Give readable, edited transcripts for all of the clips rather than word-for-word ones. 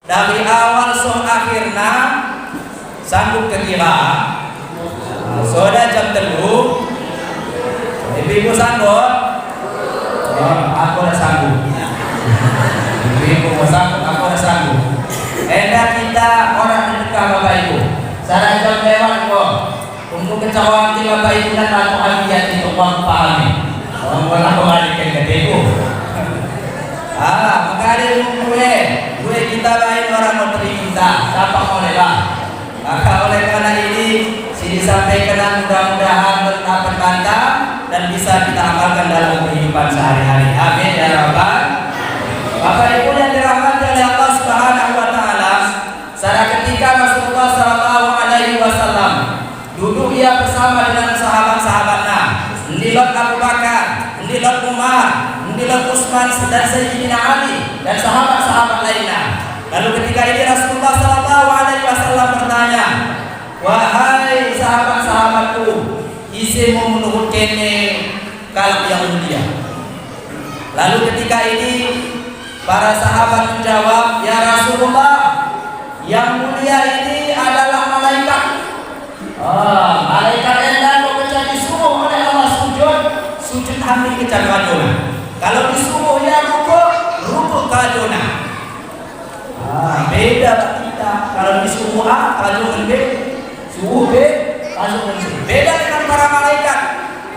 dari awal so akhirna sanggup kekira soda jam telu ibu sanggup aku udah sanggup ibu mau sanggup aku udah sanggup hendak kita orang mendekat bapak ibu saya jam lewat kok untuk kecewaan di bapak ibu dan aku hadiah itu uang pahami orang boleh kembalikan ke ibu mengalir gue kita lain orang mau terima siapa oleh lah maka oleh karena ini disampaikan mudah-mudahan tetap berbantah dan bisa kita amalkan dalam kehidupan sehari-hari. Amin ya rabbal. Bapak Ibu yang dirahmati oleh Allah Subhanahu wa taala, pada ketika Rasulullah sallallahu alaihi wasallam duduk ia bersama dengan sahabat-sahabatnya, Ndilot Abu Bakar, Ndilot Umar, Ndilot Utsman dan Sayyidina Ali dan sahabat-sahabat lainnya. Lalu ketika ini Rasulullah sallallahu alaihi wasallam bertanya, wahai sahabat-sahabatku, isi mau menurut kene kalam yang mulia. Lalu ketika ini para sahabat menjawab, ya Rasulullah, yang mulia ini adalah malaikat. Malaikat yang bekerja disuruh oleh Allah sujud kami kejar kadona. Kalau disuruh ya rukuk kadona. Beda kita. Kalau disuruh A, kadona B. Suhu B, langsung mencuri. Beda dengan para malaikat.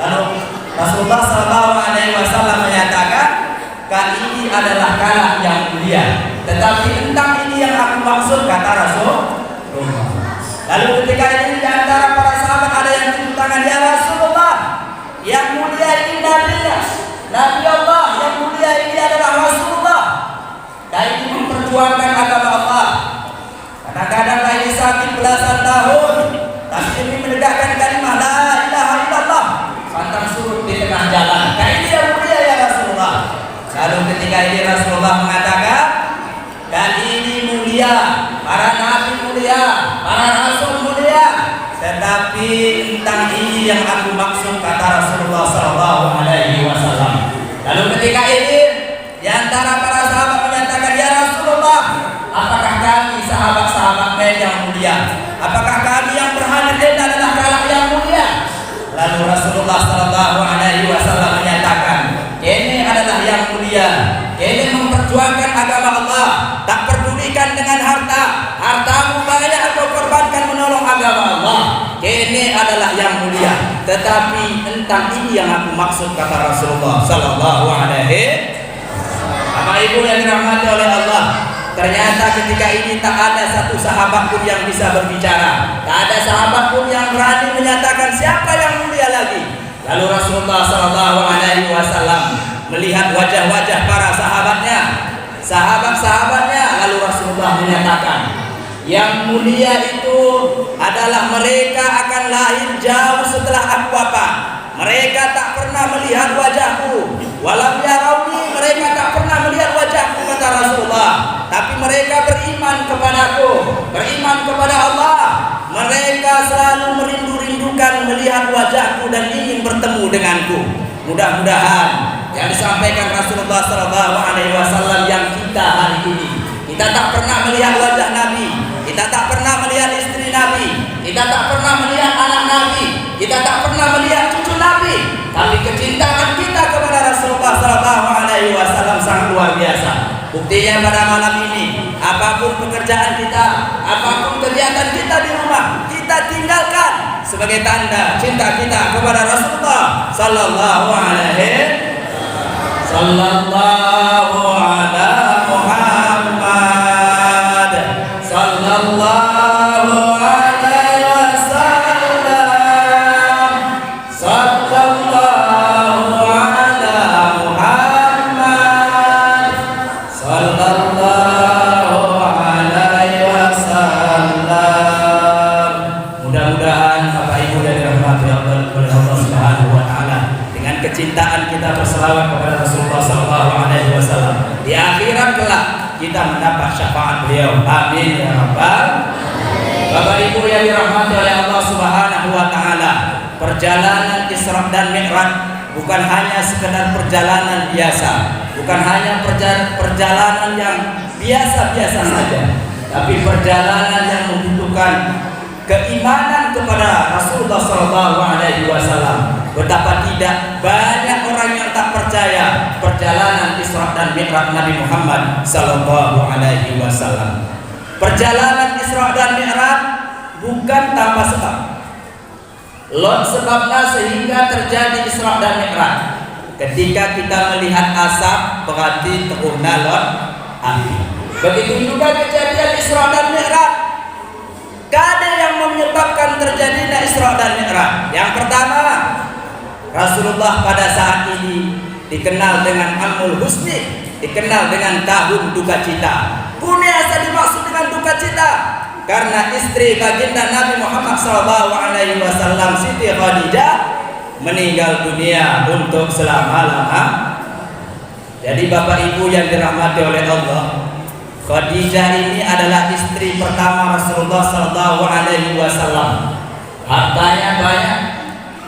Lalu Rasulullah SAW menyatakan, kali ini adalah kalam yang mulia. Tetapi tentang ini yang aku maksud, kata Rasulullah. Lalu ketika ini di antara para sahabat ada yang tepuk tangan, ya Rasulullah, yang mulia ini Nabi Allah, yang mulia ini adalah Rasulullah. Dan ini memperjuangkan agama Allah. Kadang-kadang ini sakit belasan tahun, tapi demi menegakkan kalimat la ilaha illallah, pantang surut di tengah jalan. Ini yang mulia ya Rasulullah. Lalu ketika ini Rasulullah mengatakan, dan ini mulia, para nabi mulia, para rasul mulia, tetapi tentang ini yang aku maksud, kata Rasulullah SAW. Lalu ketika ini di antara para sahabat menyatakan, ya Rasulullah, apakah kami sahabat-sahabat yang mulia? Apakah kami yang berhadir adalah kalam yang mulia? Lalu Rasulullah SAW menyatakan, ini adalah yang mulia. Ini memperjuangkan agama Allah, tak pedulikan dengan hartamu banyak atau korbankan menolong agama Allah. Ini adalah yang mulia. Tetapi tentang ini yang aku maksud, kata Rasulullah SAW. Bapak Ibu yang dirahmati oleh Allah, ternyata ketika ini tak ada satu sahabat pun yang bisa berbicara, tak ada sahabat pun yang berani menyatakan siapa yang mulia lagi. Lalu Rasulullah SAW melihat wajah-wajah para sahabatnya, lalu Rasulullah menyatakan, yang mulia itu adalah mereka akan lahir jauh setelah aku wafat. Mereka tak pernah melihat wajahku. Walam yarawni, mereka tak pernah melihat wajahku, kata Rasulullah. Tapi mereka beriman kepadaku, beriman kepada Allah. Mereka selalu merindu-rindukan melihat wajahku dan ingin bertemu denganku. Mudah-mudahan yang disampaikan Rasulullah SAW yang kita hari ini, kita tak pernah melihat wajah Nabi, kita tak pernah melihat istri Nabi, kita tak pernah melihat anak Nabi, kita tak pernah melihat cucu Nabi, tapi kecintaan kita kepada Rasulullah SAW sangat luar biasa. Buktinya pada malam ini, apapun pekerjaan kita, apapun kegiatan kita di rumah, kita tinggalkan sebagai tanda cinta kita kepada Rasulullah Sallallahu Alaihi Muhammad Sallallahu Alaihi Wasallam Sallallahu ala Muhammad Sallallahu Alaihi Wasallam. Mudah-mudahan Bapak Ibu dan dirahmati oleh Allah Subhanahu wa taala, dengan kecintaan kita berselawat kepada Rasulullah SAW, di akhirat kelak kita mendapat syafaat beliau. Amin ya rabbal. Bapak Ibu yang dirahmati oleh Allah Subhanahu wa taala, perjalanan Isra dan Mi'raj bukan hanya sekedar perjalanan biasa, bukan hanya perjalanan yang biasa-biasa saja, tapi perjalanan yang membutuhkan keimanan kepada Rasulullah SAW. Betapa tidak banyak orang yang tak percaya perjalanan Isra dan Mi'raj Nabi Muhammad SAW. Perjalanan Isra dan Mi'raj bukan tanpa sebab. Lot sebabnya sehingga terjadi Isra dan Mi'raj. Ketika kita melihat asap, berarti teruna lot api. Begitu juga kejadian Isra dan Mi'raj. Ada yang menyebabkan terjadinya Isra dan Mi'raj. Yang pertama, Rasulullah pada saat ini dikenal dengan Amul Husni, dikenal dengan tahun duka cita. Punyasa dimaksud dengan duka cita karena istri baginda Nabi Muhammad SAW, Siti Khadijah, meninggal dunia untuk selama-lamanya. Jadi Bapak Ibu yang dirahmati oleh Allah, Khadijah ini adalah istri pertama Rasulullah SAW. Hartanya banyak,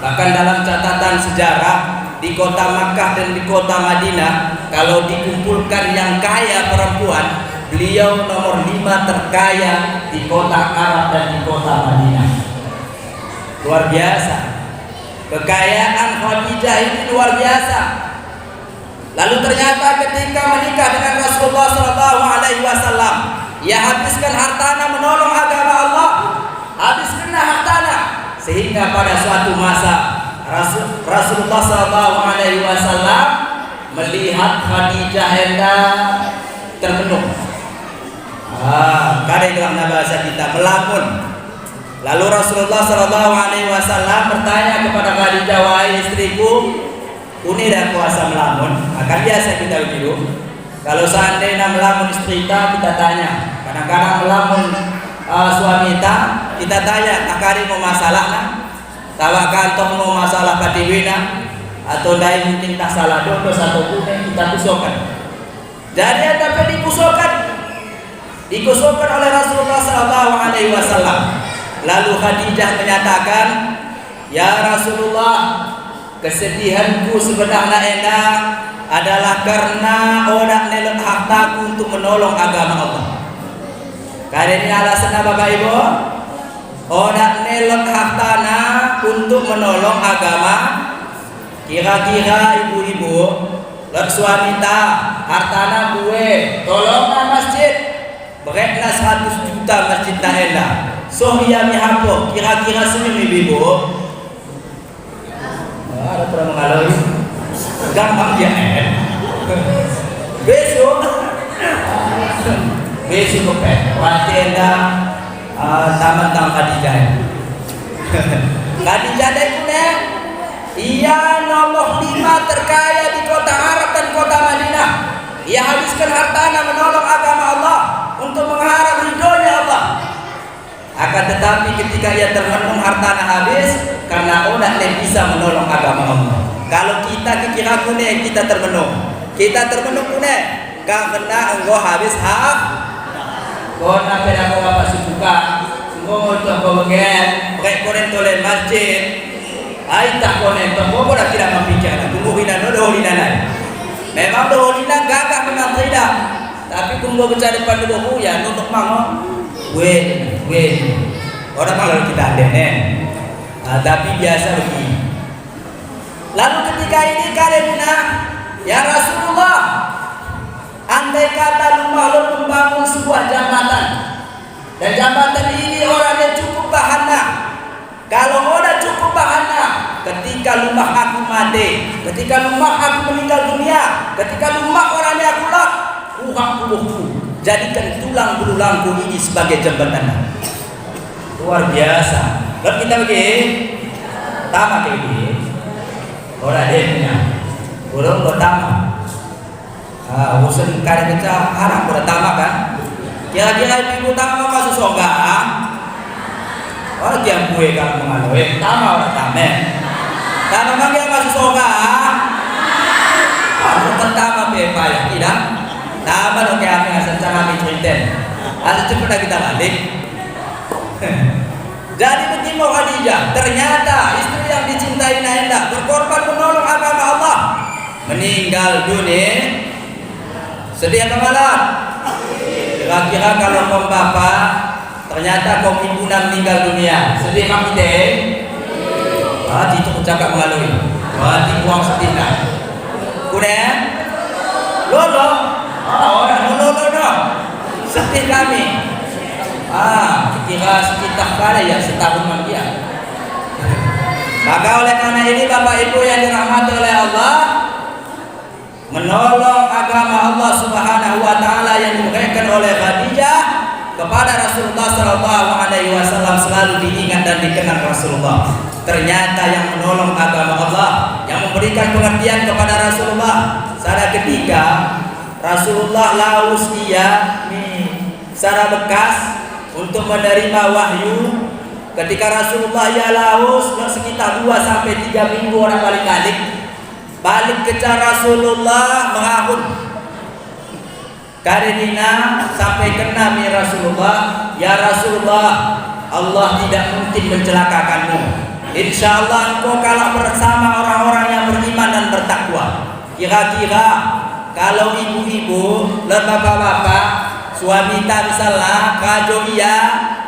bahkan dalam catatan sejarah di kota Makkah dan di kota Madinah, kalau dikumpulkan yang kaya perempuan, beliau nomor 5 terkaya di kota Arab dan di kota Madinah. Luar biasa. Kekayaan Khadijah ini luar biasa. Lalu ternyata ketika menikah dengan Rasulullah SAW, ia habiskan hartanya menolong agama Allah, habiskan hartanya, sehingga pada suatu masa Rasulullah SAW melihat Khadijah hendak termenung. Kada dalam bahasa kita melamun. Lalu Rasulullah SAW bertanya kepada Khadijah, wahai istriku, ini dah kuasa melamun. Akan biasa kita begitu. Kalau seandainya melamun istri kita tanya. Kadang-kadang melamun suami kita tanya, takari mau masalah nak? Tawa kantong mau masalah patiwina atau dai mungkin tak salah dodos atau kuning kita kusokan. Jadi apa dikusokan oleh Rasulullah SAW. Lalu Khadijah menyatakan, ya Rasulullah, kesedihanku sebenarnya enak adalah karena orang nelek hartaku untuk menolong agama Allah. Karena ini alasan Bapak Ibu, orang nelek hartana untuk menolong agama. Kira-kira ibu-ibu, lek suami hartana gue tolong masjid, beretna 100 juta masjid tahela. So iya mihapo, kira-kira sini ibu. Ada pernah mengalami gampang ya besok pet watenda taman Khadijah itu ia nomor 5 terkaya di kota Arab dan kota Madinah. Ia habiskan hartanya menolong agama Allah untuk mengharap ridhonya Allah. Akan tetapi ketika ia termenung hartanya habis karena orang yang bisa menolong agama Allah. Kalau kita kira kuning kita termenung kuning karena engkau habis hak. Kau nak pernah kau apa suka? Engkau untuk kau bagian rekoren tolen masjid. Aita konen kau pun tidak memikirkan. Tunggu hinan doh hinan. Memang doh hinan gagah memang tidak. Tapi tunggu bercari pada doh ya untuk mango. Wen orang kalau kita ada tapi biasa begini. Lalu ketika ini kalian ya Rasulullah, andai kata lumah membangun sebuah jambatan, dan jambatan ini orangnya cukup bahana. Kalau orang cukup bahana, ketika lumah aku mati, ketika lumah aku meninggal dunia, ketika lumah orangnya aku lak, tubuhku jadikan tulang belulangku ini sebagai jembatan. Luar biasa. Lalu kita begini, tamat ini, orang dia orang pertama, urusan karya kita harap pertama kan. Kira-kira ibu utama masuk surga. Orang yang gue kalau mengalami, tama orang tamen. Tama bagi masuk surga. Orang pertama payah tidak. Tama dong kayak apa asal cara cerita. Asal cepat kita balik. Jadi begini Khadijah, ternyata istri yang dicintai Naenda berkorban menolong agama Allah, meninggal dunia. Sedih apa malam? Kira-kira kalau kau bapak ternyata kau ibu meninggal dunia, sedih kami deh. Itu ucapkan melalui. Berarti uang setina. Kuda? Lolo. Orang lolo. Sedih kami. Kira sekitar kali ya setahun magia. Maka oleh karena ini Bapak Ibu yang dirahmati oleh Allah, menolong agama Allah Subhanahu wa taala yang diberikan oleh Khadijah kepada Rasulullah sallallahu alaihi wasallam selalu diingat dan dikenang Rasulullah. Ternyata yang menolong agama Allah, yang memberikan pengertian kepada Rasulullah, secara ketika Rasulullah laus secara bekas untuk menerima wahyu. Ketika Rasulullah laus sekitar 2-3 minggu orang balik kejar Rasulullah menghahun. Karena sampai kena Rasulullah, ya Rasulullah, Allah tidak mungkin mencelakakanmu. Insya Allah engkau kalah bersama orang-orang yang beriman dan bertakwa. Kira-kira kalau ibu-ibu, bapak-bapak, suami tak misalnya kajo iya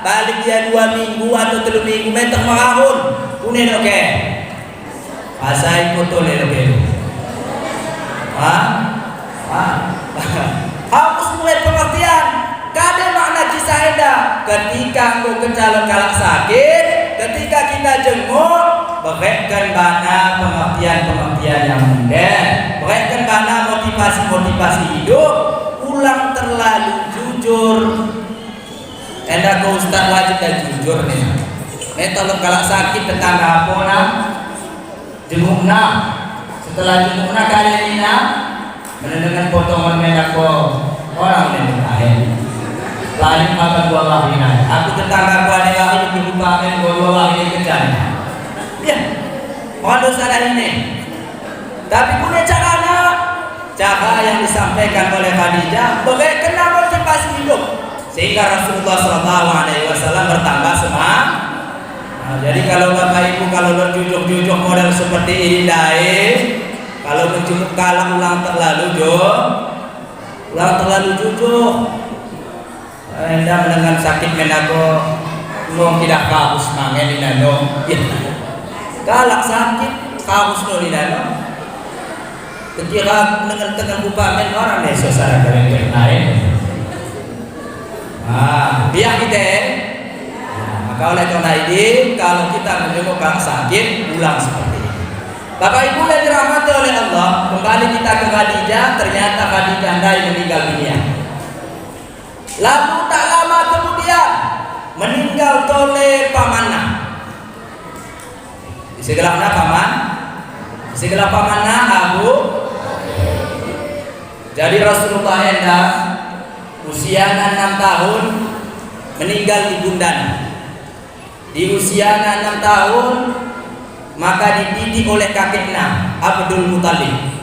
balik dia 2 minggu atau 3 minggu meter menghahun, kunen oke. Asai foto oke. Harus mulai pengertian. Kada makna kisah enda. Ketika engkau kencalon kalak sakit, ketika kita jenguk, berikan bana pengertian yang mudah. Berikan bana motivasi hidup. Ulang terlalu jujur. Enda kau ustaz wajib dan jujur nih. Tolong kalak sakit tetangga apa nak? Jengukna. Setelah jengukna kalian ini mendengarkan potongan menako orang yang lain. Lain makan dua lagi naik. Aku tetangga gua ada lagi dibukakan dua lagi kejar. Ya, mohon dosa dari ini. Tapi punya cara yang disampaikan oleh Khadijah bagaimana motivasi hidup sehingga Rasulullah SAW bertambah semangat. Jadi kalau Bapak Ibu kalau berjujuk model seperti ini kalau menjemput kalah ulang terlalu jujur. Anda mendengar sakit menako mau tidak kaus mangen di nano. Kalak sakit kaus no di nano. Ketika dengan bupamen orang desa sana kalian lain. Biar kita. Maka oleh karena ini kalau kita menjenguk orang sakit ulang seperti ini. Bapak Ibu yang dirahmati oleh Allah, kembali kita ke Khadijah. Ternyata Khadijah meninggal dunia. Lalu tak lama kemudian meninggal oleh pamannya. Segelar paman, segelar pamannya Abu. Jadi Rasulullah usia 6 tahun meninggal di bundanya. Di usia 6 tahun maka dididik oleh kakeknya Abdul Muthalib.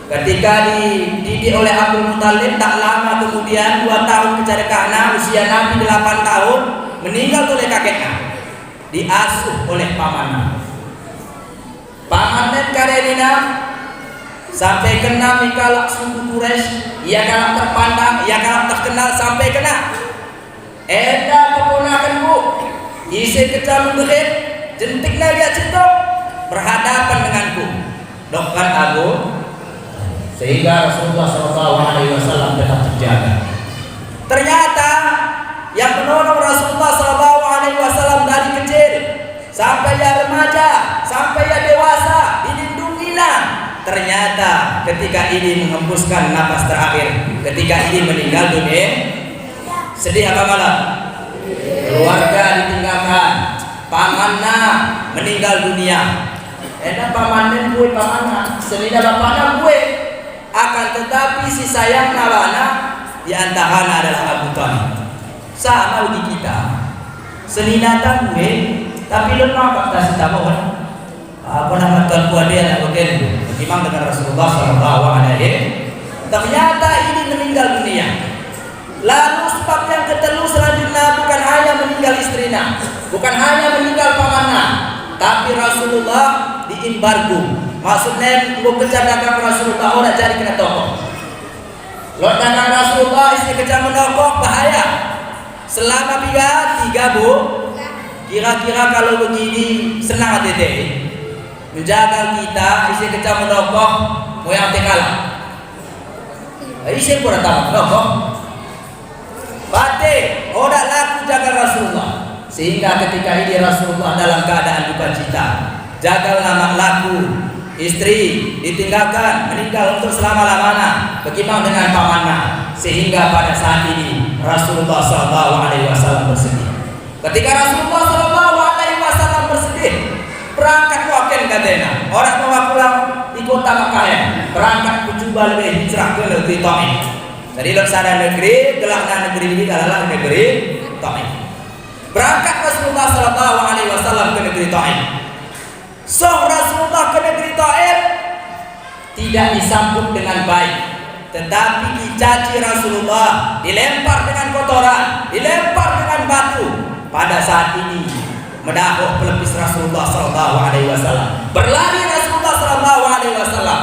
Ketika dididik oleh Abdul Muthalib, tak lama kemudian 2 tahun kecerdasannya, usia Nabi 8 tahun meninggal oleh kakeknya, diasuh oleh pamannya. Pamannya karena sampai kena mikalak suku Quraisy, ia kalak terpandang, ia kalak terkenal sampai kena. Eda keponakanku, isi kecam berit, jentiknya dia cintok berhadapan denganku. Dokter Abu, sehingga Rasulullah SAW tetap terjaga. Ternyata yang menolong Rasulullah SAW dari kecil sampai ya remaja, sampai ya dewasa, dilindungilah. Ternyata ketika ini menghembuskan napas terakhir, ketika ini meninggal dunia, sedih apa malam? Keluarga ditinggalkan, pamannya meninggal dunia. Enak pamannya gue pamannya, senida bapaknya gue. Akan tetapi si sayang nawana di antara adalah Abu Thalib. Sama di kita. Seninatan gue, tapi lemah tak kasih tahu kan? Apa nama tuan buat dia nak begitu? Imam dengan Rasulullah SAW. Ternyata ini meninggal dunia. Lalu sebab yang ketelu selanjutnya bukan hanya meninggal istrinya, bukan hanya meninggal pamannya, tapi Rasulullah diembargo. Maksudnya mau kecerdasan Rasulullah orang cari kena toko. Lo dagang Rasulullah isi kecam menokok bahaya. Selama 3 bu, kira-kira kalau begini senang hati deh. Menjaga kita isi kecam menokok mau yang tekalah. Isi pura tamat menokok. Pate, odak laku jaga Rasulullah. Sehingga ketika ini Rasulullah dalam keadaan duka cita, jaga anak laku, istri ditinggalkan, meninggal untuk selama-lamanya, bagaimana dengan pamannya, sehingga pada saat ini Rasulullah SAW bersedih. Ketika Rasulullah SAW bersedih, berangkat wakin katanya, orang bawa pulang di kota Makkah, berangkat mencoba lebih hijrah ke negeri Taif. Jadi laksana negeri, gelakna negeri ini adalah negeri Taif. Berangkat Rasulullah SAW ke negeri Taif. Rasulullah ke negeri Taif tidak disambut dengan baik, tetapi dicaci Rasulullah, dilempar dengan kotoran, dilempar dengan batu. Pada saat ini mendahuk pelipis Rasulullah SAW. Berlari Rasulullah SAW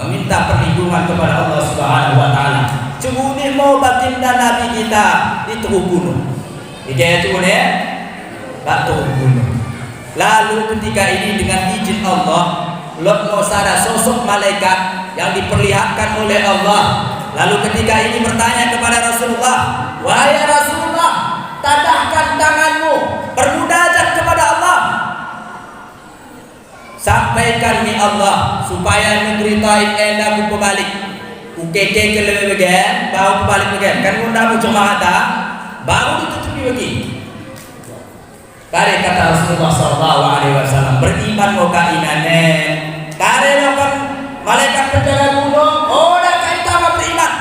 meminta perlindungan kepada Allah Subhanahu Wa Taala. Cumuni mau baginda Nabi kita ditubuh. Ijaya cumuni batu bunuh. Lalu ketika ini dengan izin Allah, Lot ada sosok malaikat yang diperlihatkan oleh Allah. Lalu ketika ini bertanya kepada Rasulullah, wahai Rasulullah, tadahkan tanganmu, bermunajat kepada Allah. Sampaikan ni Allah supaya negeri Taif endah ku balik. Ukeke ke lebih bagian, baru balik bagian. Kan mundah cuma ada, baru ditutupi lagi. Kare kata Rasulullah SAW, beriman mau kainane. Kare lakukan malaikat penjaga gunung, dah kita mau beriman.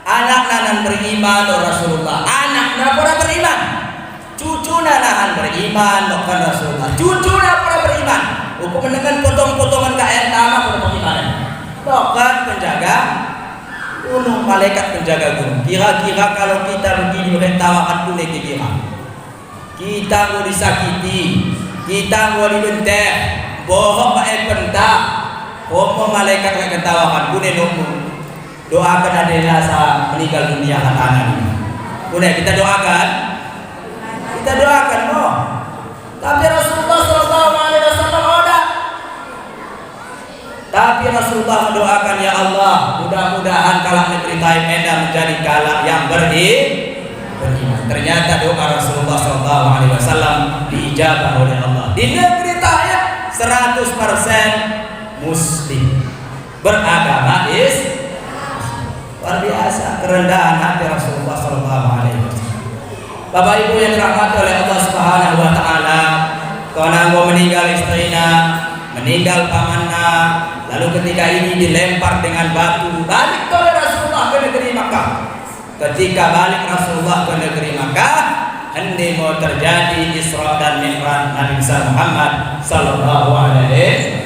Anak nanan beriman oh Rasulullah, anak pura beriman. Cucu nanan beriman bukan Rasulullah, cucu pura beriman. Hukum dengan potong-potongan KM sama pura beriman. Bukan penjaga gunung, malaikat penjaga gunung. Kira-kira kalau kita begini merentawakan boleh kira. Kita mau disakiti, kita mau dibentek, bohong pakai pentak, bohong malaikat yang ketawakan, bune nunggu. Doakan adanya saat meninggal dunia anak-anak ini. Bune kita doakan no. Tapi Rasulullah SAW ada. Tapi Rasulullah mendoakan ya Allah, mudah-mudahan kalah negeri Taif Medan menjadi kalah yang beriman. Ternyata doa Rasulullah SAW diijabah oleh Allah. Di negeri Taif 100% Muslim, beragama luar biasa kerendahan hati Rasulullah SAW. Bapak Ibu yang dirahmati oleh Allah Subhanahu Wa Taala, karena mau meninggal istrinya, meninggal pamannya, lalu ketika ini dilempar dengan batu, balik oleh Rasulullah ke negeri Makkah. Ketika balik Rasulullah ke negeri Makkah, hendak mau terjadi Isra dan Mi'raj Nabi Muhammad sallallahu alaihi wasallam.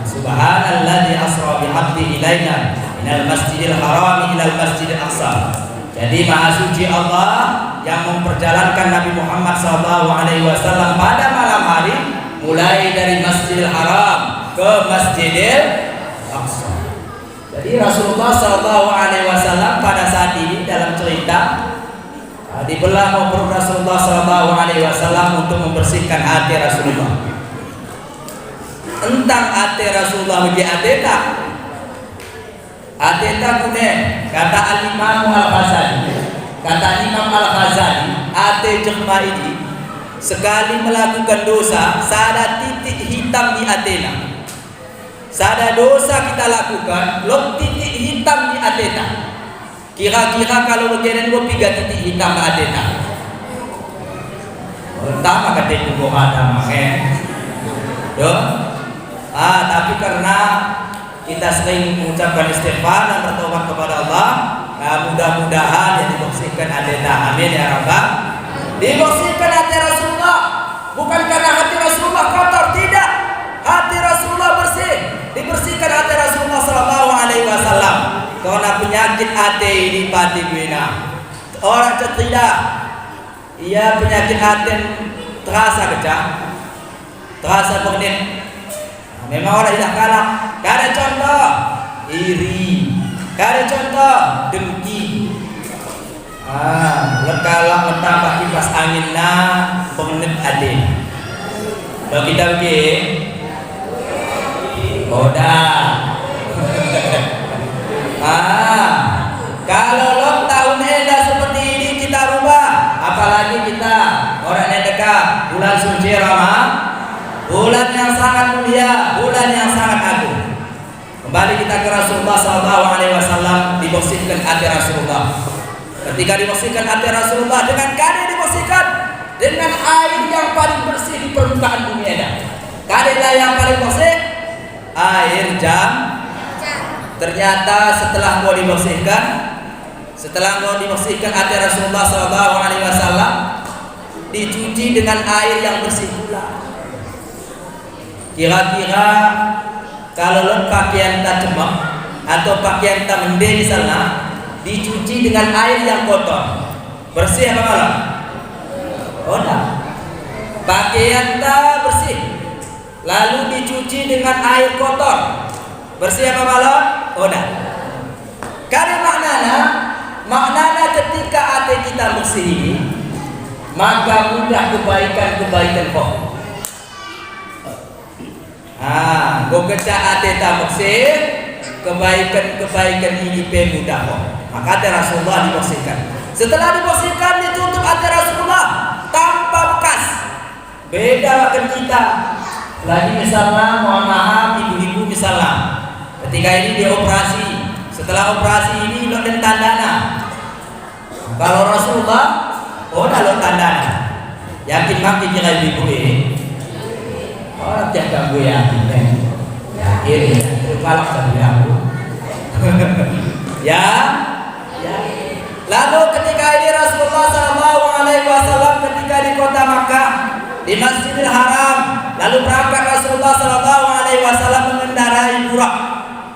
Subhanalladzi asra bi'abdi ilaina minal masjidil haram ilal masjidil aqsa. Jadi maha suci Allah yang memperjalankan Nabi Muhammad sallallahu alaihi wasallam pada malam hari mulai dari Masjidil Haram ke Masjidil Aqsa. Jadi Rasulullah SAW pada saat ini dalam cerita dibelah maupun Rasulullah SAW untuk membersihkan hati Rasulullah. Tentang hati Rasulullah bagi ateta kunen kata Al-Imam Al-Ghazali, kata Imam Al-Ghazali, hati jemaah ini sekali melakukan dosa, ada titik hitam di atena. Sada dosa kita lakukan, lok titik hitam di atena. Kira-kira kalau begini gua 3 titik hitam di atena. Pertama kata gua ada mahen. Tapi karena kita sering mengucapkan istighfar dan bertobat kepada Allah, mudah-mudahan yang dibersihkan atena. Amin ya Rabbal. Dibersihkan hati Rasulullah, bukan karena hati Rasulullah kotor, tidak. Hati Rasulullah bersih, dibersihkan hati Rasulullah SAW. Karena penyakit hati ini pati guna. Orang tidak, ia penyakit hati terasa kecah, terasa pengen. Memang orang tidak kalah. Ada contoh iri, Kada contoh dengki. Kalau mentambah kipas angin na pengenit ade. Kalau kita begini, kalau lockdown enda seperti ini kita rubah, apalagi kita orang yang dekat bulan suci Ramadan, bulan yang sangat mulia, bulan yang sangat agung. Kembali kita ke Rasulullah SAW, dibersihkan hati Rasulullah. Ketika dibersihkan hati Rasulullah dengan kade dibersihkan dengan air yang paling bersih di permukaan bumi ada. Kadelah yang paling bersih air jam. Ternyata setelah mau dibersihkan hati Rasulullah SAW dicuci dengan air yang bersih pula. Kira-kira kalau pakaian tak cemak atau pakaian tak mende misalnya dicuci dengan air yang kotor, bersih apa malah? Tak. Pakaian tak bersih lalu dicuci dengan air kotor, bersih apa malah? Tak. Karena maknanya ketika hati kita bersih ini, maka mudah kebaikan kok. Kau kecak hati tak bersih, kebaikan ini mudah kok. Maka hati Rasulullah dibersihkan. Setelah dibersihkan ditutup hati Rasulullah tanpa bekas. Beda dengan kita. Lagi misalnya mohon maaf ibu-ibu misalnya ketika ini dia operasi. Setelah operasi ini lo dan tandana. Kalau Rasulullah lo tandana. Yakin makin kira ibu ini. Jangan gue yakin. Yakin kalau sama aku. Ya. Lalu ketika ini Rasulullah SAW ketika di kota Makkah di Masjidil Haram, lalu berangkat Rasulullah SAW mengendarai burak.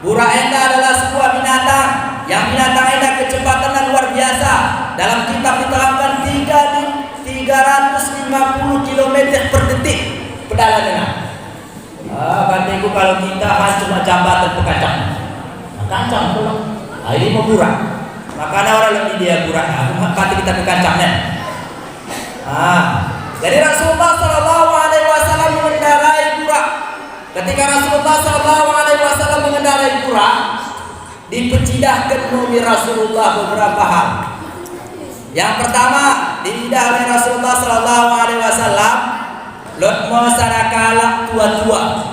Burak enda adalah sebuah binatang yang binatang enda kecepatannya luar biasa. Dalam kitab diterangkan 350 km per detik perjalanannya. Katanya kalau kita cuma jambatan pekacang, kancang pulang. Ini mau burak. Makanya orang lebih dia burak. Kata kita ke kancangnya. Jadi Rasulullah SAW mengendarai burak. Ketika Rasulullah SAW mengendarai burak, dipecidahkan oleh Rasulullah beberapa hal. Yang pertama, diidah oleh Rasulullah SAW lot masyarakat tua-tua.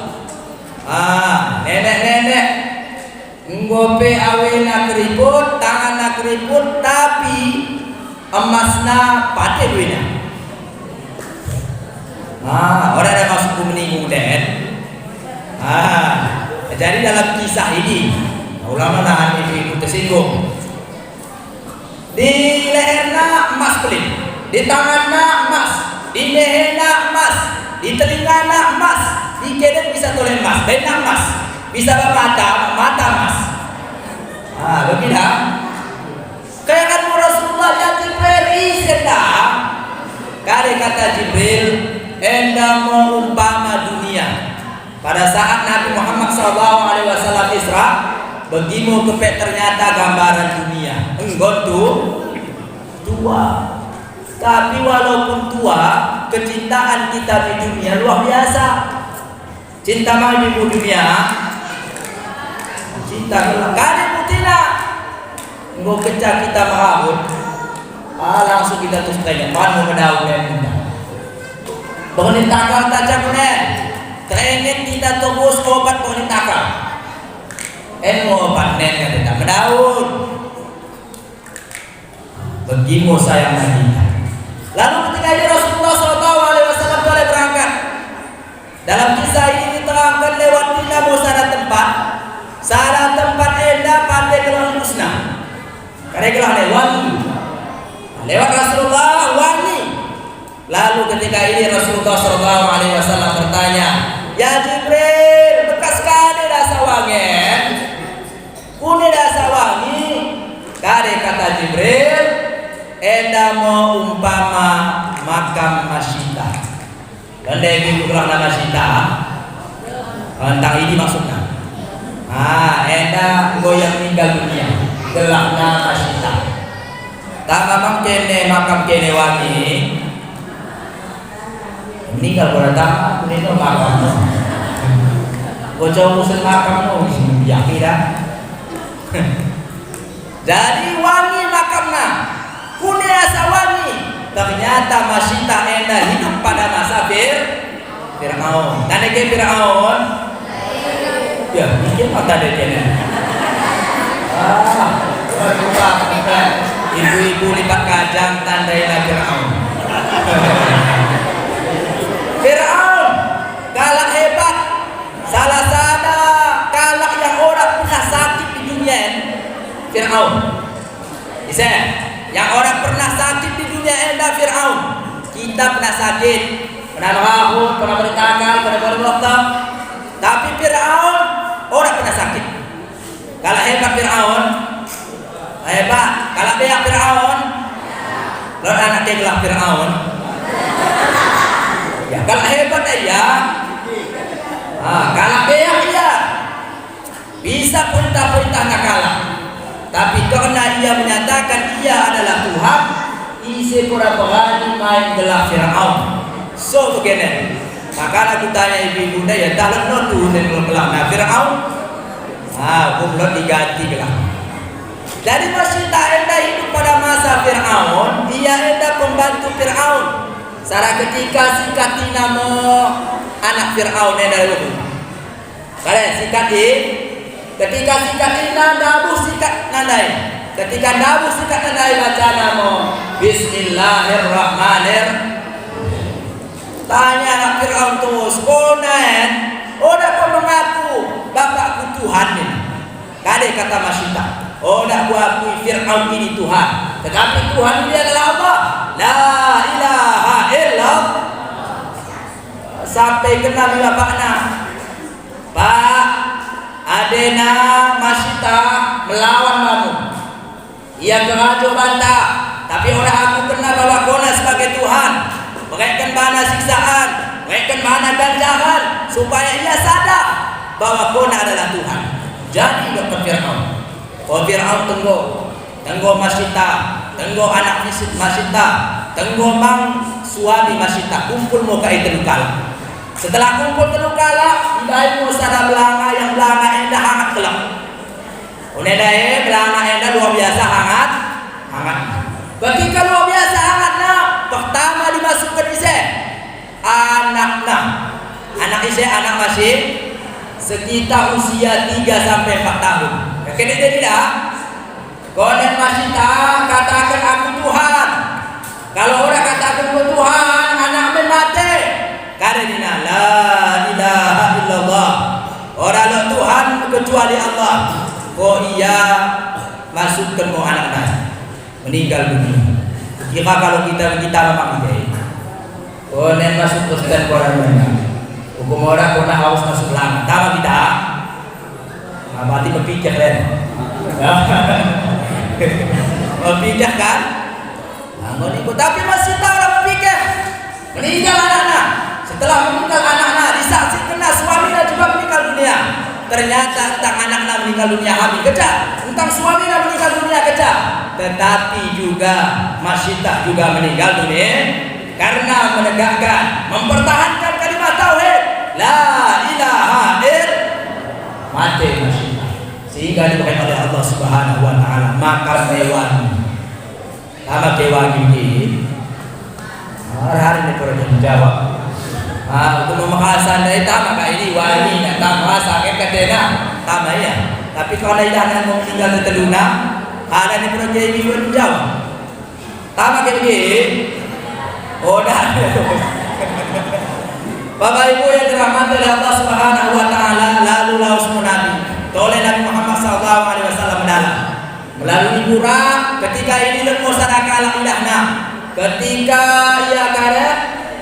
Nenek-nenek ngope awena keriput, tangan nak keriput, tapi emasna pate duina. Orang yang masuk ke meninggung den. Jadi dalam kisah ini ulama nahan ibu tersinggung. Di leherna emas pelit, di tanganna emas, di leherna emas, di telingana emas, di keden bisa toleh emas, benak emas. Bisa mata emas. Begitu. Kayak kan Rasulullah ya Jibril isenda. Kata Jibril, enda mau umpama dunia. Pada saat Nabi Muhammad SAW Isra, begimu kepek ternyata gambaran dunia. Enggon tuh tua. Tapi walaupun tua, kecintaan kita di dunia luar biasa. Cinta mau di dunia. Cinta kali putina nggo kecak kita merabut langsung kita terus tanya pan mau mendaun dan muda pengen takal tajam nen training kita tebus obat pengen takal mau obat nen kan tidak mendaun begimu sayang kita. Lalu ketika ini Rasulullah SAW boleh berangkat. Dalam kisah ini diterangkan lewat dinamu sana tempat enda pandai keluar musnah. Karena keluar wangi. Lewat Rasulullah wangi. Lalu ketika ini Rasulullah SAW bertanya, ya Jibril, bekas kade dasa wangi, kune dasa wangi. Kade kata Jibril, enda mau umpama makam Masyita. Dan dia ingin pulang nama Masyita. Tentang ini maksudnya. Enda goyang meninggal dunia. gelapna masita. Tamam kene makam kene wangi. Meninggal pada tamat, meninggal makam. Bocah musim makam no, ya kira. Jadi wangi makamna, kune asa wangi. Ternyata masita enda hidup pada masa Fir'aun. Nane ke Fir'aun? Ya, mikir apa tadi kene? Ibu-ibu lipat kajang tandailah Fir'aun. Fir'aun galak hebat, salah sada galak yang orang pernah sakit di dunia. Fir'aun, bisa? Yang orang pernah sakit di dunia enda Fir'aun. Kita pernah sakit, pernah rahut, pernah bertangan, pernah berlokta. Tapi Fir'aun orang pernah sakit. Galak hebat Fir'aun, hebat. Galak beak Fir'aun, lalu anak dia gelap Fir'aun. Ya, kalau hebat ya, kalau beak dia bisa perintah-perintah nak kalah. Tapi karena ia menyatakan ia adalah Tuhan, isi pura berani main gelap Fir'aun. So begini, maka aku tanya ibu-ibu ya, dalam no tuh dan gelap na Fir'aun, kumlot diganti gelap. Jadi masih tak enda hidup pada masa Fir'aun, ia enda pembantu Fir'aun. Sarah ketika sikati nama anak Fir'aun yang dari itu. Kalian sikati, ketika sikati dabu sikat nandai. Ketika dabu sikat nandai baca nama Bismillahirrahmanirrahim. Tanya anak Fir'aun terus, konen, udah kau mengaku bapakku Tuhan ini. Kade kata Masyita, udah gua akui Fir'aun ini Tuhan. Tetapi Tuhan ini adalah Allah. La ilaha illallah. Sampai kenal bapaknya, Pak Adena Masyita melawan kamu. Ia kerajo bantah. Tapi orang aku kenal bahwa kona sebagai Tuhan. Berikan mana siksaan, berikan mana ganjaran, supaya ia sadar bahwa kona adalah Tuhan. Jadi dokter Fir'aun. Oh Fir'aun tenggo Masyita, tenggo anak Masyita, tenggo mang suami Masyita, kumpul mau ke itu kala. Setelah kumpul telu kala, indai mau sada belanga yang belanga endah hangat kelak. Unedai belanga endah luar biasa hangat. Ketika luar biasa hangatnya, pertama dimasukkan ise anaknya. Anak ise anak masih sekitar usia 3 sampai 4 tahun. Kene tidak. Konen Masyita katakan aku Tuhan. Kalau orang katakan aku Tuhan, anak mati. Karena la ilaha illallah. Orang lo Tuhan kecuali Allah. Oh iya masukkan mau anak-anak meninggal dunia. Kira kalau kita memang ide. Konen masuk Kristen orang mana? Hukum orang kena harus masuk lama. Tahu kita? Mati berpijak kan? Berpijak kan? Tapi masih tahu orang berpikir meninggal anak-anak. Setelah meninggal anak-anak disaksikan suaminya juga meninggal dunia. Ternyata tentang anak-anak meninggal dunia habis kejak, tentang suaminya meninggal dunia kejak. Tetapi juga Masyita juga meninggal dunia karena menegakkan, mempertahankan kalimat tauhid la ilaha illallah. Mati Masyita sehingga diberikan oleh Allah Subhanahu wa taala makam hewan. Sama kewan ini hari ini perlu dijawab. Untuk memahasan dari tama ini wali dan tama sakit katena tama ya. Tapi kalau ida mau tinggal di teluna, ada ni perlu jadi perlu dijawab. Tama kene dah. Bapak Ibu yang dirahmati oleh Allah Subhanahu wa taala, lalu laus Nabi. Oleh Nabi Muhammad SAW melalui buraq ketika ini lemu sadakala ilahna, ketika ia kare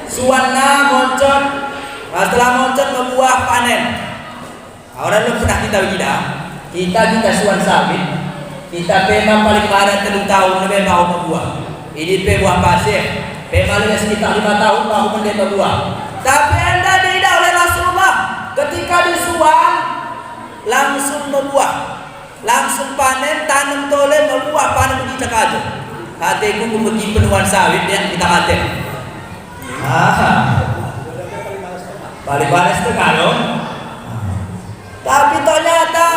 suwana moncot, setelah moncot membuah panen. Orang lu pernah kita suan sawit, kita memang paling mana 3 tahun lebih mau membuah. Ini buah pasir, memang sekitar 5 tahun baru menerima buah. Tapi anda tidak oleh Rasulullah ketika disuan langsung membuah. langsung panen, tanam tole, membuah panen begitu aja. Hatiku pergi penuhan sawit yang kita hati. Paling panas tengah dong. Tapi ternyata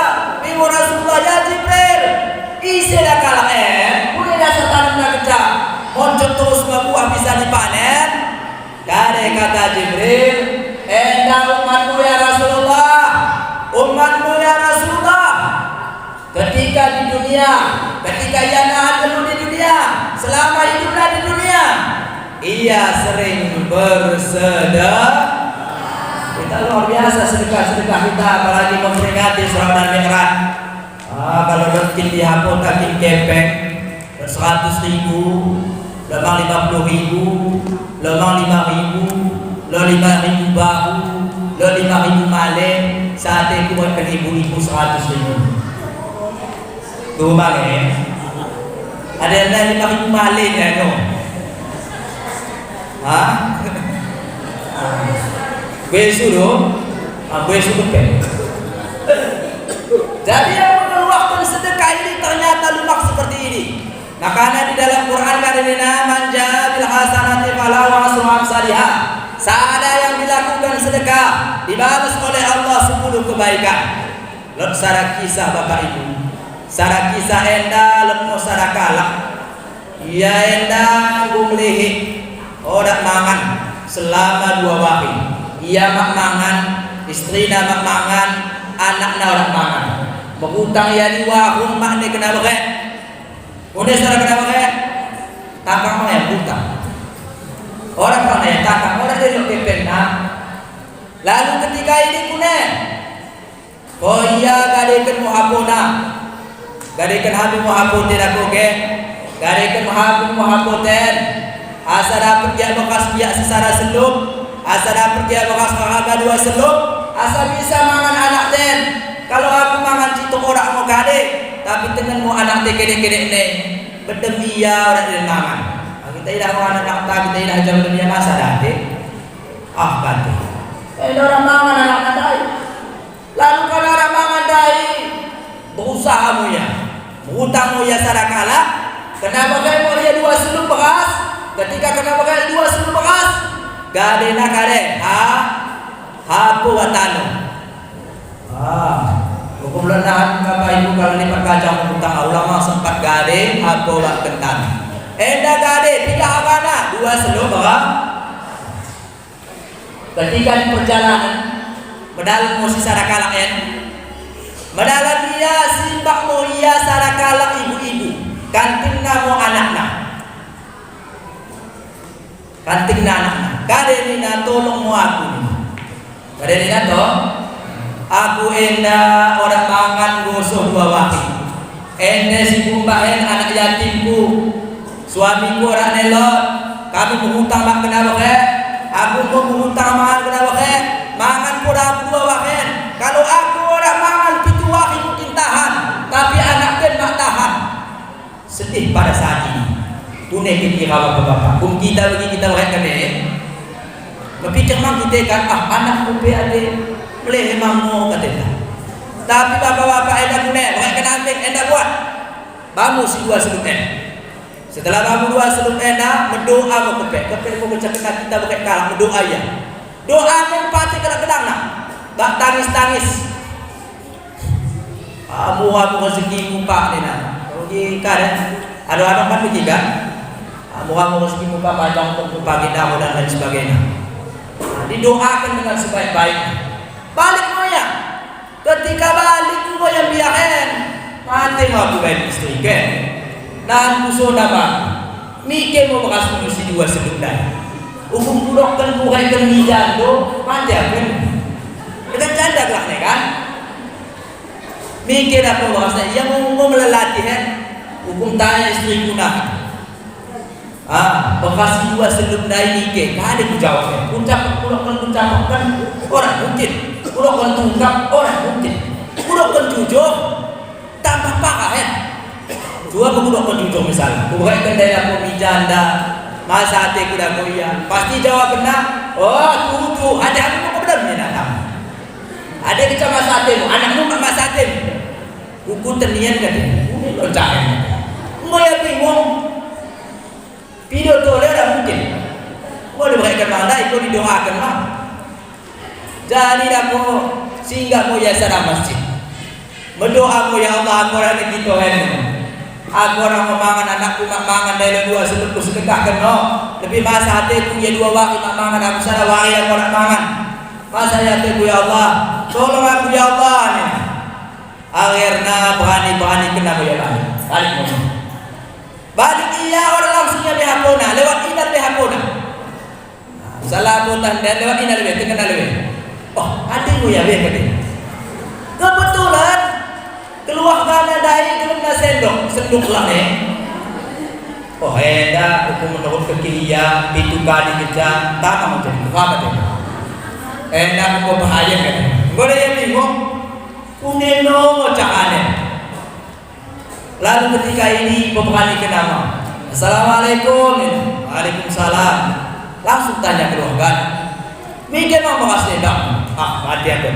Ibu Rasulullah ya Jibril, isilah kalah boleh dasar tanamnya kecak, muncul terus membuah bisa dipanen. Kade kata Jibril, umatmu ya Rasulullah, umatmu ya Rasulullah. Ketika di dunia, ketika ia nahan dulu di dunia, selama hiduplah di dunia, ia sering bersedekah. Kita luar biasa sedekah kita, apalagi memperingati Isra dan Mi'raj. Kalau mungkin dihapus kaki kepeng 100.000, lemang 50.000, lemang 5.000, lo 5.000 bahu, lo 5.000 male, saat itu buat ke ibu-ibu 100.000. Tuh bang, ada yang 5.000 male ya no? Besok dong, besok ke. Jadi yang mengeluarkan sedekah ini ternyata lumak seperti ini. Makanya di dalam Quran kadang-kadang manja bil hasanati falahu asru amsalihah. Ada yang dilakukan sedekah dibalas oleh Allah 10 kebaikan. Lalu syarat kisah Bapak Ibu, syarat kisah enda lemu syarat kalak. Ia enda gumlihi orang mangan selama 2 waktu. Ia mak mangan, istrinya mak mangan, anaknya orang mangan. Berhutang ya di warung mak ni kena berek. Kemudian saudara kena berek, takang mana yang hutang. Orang mana yang takang, orang dia nak kepeng nak. Lalu ketika ini kunen, oh iya gadekan muhabona, gadekan habis muhaboten aku ke, gadekan muhaboten. Asal dapat dia bekas biak secara seluk. Asal dapat dia bekas kagak 2 seluk, asal bisa mangan anak ten. Kalau aku mangan citu orang mau kade, tapi dengan mau anak te kede-kede ne, bedem dia orang dia mangan. Kita tidak mau anak tak, kita tidak jauh dunia masa dade. Kate. Orang mangan anak dai. Lalu kalau orang mangan dai, berusaha mu ya, berhutang mu ya sarakala. Kenapa kau mau dia 2 seluk beras? Ketika kenapa kau 2 seluk beras? Gade nak kade, hapu watano. Hukum lenahan Bapak Ibu kalau lipat kacang utang ulama sempat gade, hapu wat kentan. Enda gade 3 habana, 2 seluk beras. Ketika di perjalanan, medalam musi sarakalak medalam dia simbak mo iya sarakalak ibu-ibu, kantingna mo anakna. Kantingna anakna. Kade nina tolong mu aku ni. Kade nina to, aku enda orang mangan gosok 2 waktu. Enda si kumbahen anak yatimku, suamiku orang nelot. Kami menghutang mak kenapa ke? Aku mau menghutang mangan kenapa ke? Mangan pura aku 2 waktu. Kalau aku orang mangan 7 waktu mungkin tahan, tapi anak dia tak tahan. Sedih pada saat ini. Tunai kita bapak-bapak. Kum kita bagi kita mereka ni. Tapi cuma kita kan anak kupe ade boleh memang kata. Tapi bapak-bapak enda gune, mereka kena ambil enda buat. Bamu si 2 seluk Setelah bamu 2 seluk enda, berdoa mau kupe mau baca kita pakai kalah berdoa ya. Doa mempati kadang-kadang nak. Bak tangis-tangis. Amu rezeki mu pak ni nak. Rugi kan. Ada kan begitu kan? Amu rezeki mu pak panjang untuk pagi dah dan lain sebagainya. Didoakan dengan sebaik-baiknya. Balik moya. Ketika balik moya biahen, mati mau bukan istri kan? Dan busona bang, mikir mau bekas mesti 2 seluk dah. Hukum pulokkan bukan kermijan tu, mati apa? Kita canda kelas ni kan? Mikir apa bahasa? Yang mau melelati kan? Hukum tanya istri guna. Bekas 2 seluk dah ini ke? Ada ku jawab. Puncak-puncak orang mungkin. Pulokkan tungkap orang mungkin. Pulokkan jujur tambah pakah kan? Dua pulokkan jujur misalnya. Bukan kendai aku mijanda. Masa hati kuda kuya. Pasti jawab benar. Oh tuju. Ada aku benar ni nak. Ada kita masa hatimu. Anakmu masa hatimu. Kuku tenian kan ini loncakan. Mau ya bingung. Video toleh dah mungkin. Mau diberikan mana ikut didoakan mah. Jadi aku singgah mau yasara masjid. Berdoa mu ya Allah aku orang gitu aku orang memangan anakku mangan dari dua sebelum sedekah kena lebih masa hatiku ya dua waktu mangan aku sana waktu aku orang mangan masa hatiku ya Allah tolong aku ya Allah nih. Akhirnya berani kena ya Allah balik iya orang langsungnya dihapona lewat inar dihapona salah botan dan lewat inar lebih kena lebih oh adikku ya lebih kebetulan keluar kana dari kelumna sendok lah oh hendak aku menurut kekilia itu kali kerja tak mau jadi apa tu hendak aku bahaya kan boleh yang bingung kuneno cakane lalu ketika ini berani kenapa assalamualaikum waalaikumsalam langsung tanya keluarga mikir mau bahas sedang mati aku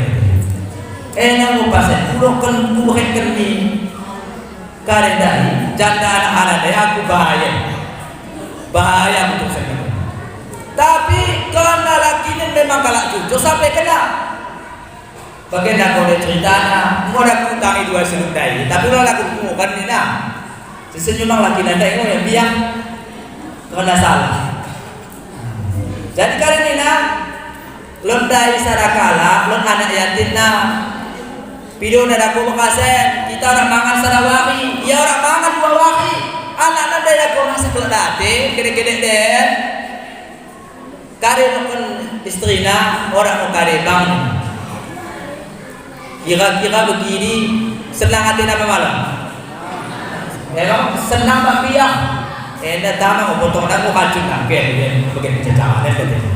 enak mau pasal kulokan kulokan ni karen dari janda anak-anak dari aku bahaya untuk saya tapi karena laki ini memang galak jujur sampai kena bagaimana kau ceritanya mau aku utangi dua seluk dari tapi kalau aku kan ni nak sesenyum laki nanda itu yang biang karena salah jadi karen ni nak lendai sarakala lend anak yatim nak video nak aku makasen kita orang mangan sarawaki ya orang mangan dua waki anak-anak dari aku masih keledate gede-gede deh kare mungkin istrina orang mau kare bang kira-kira begini senang hati apa malam memang senang tak biang enak tamak mau potong aku kacung kakek begini cacaran begitu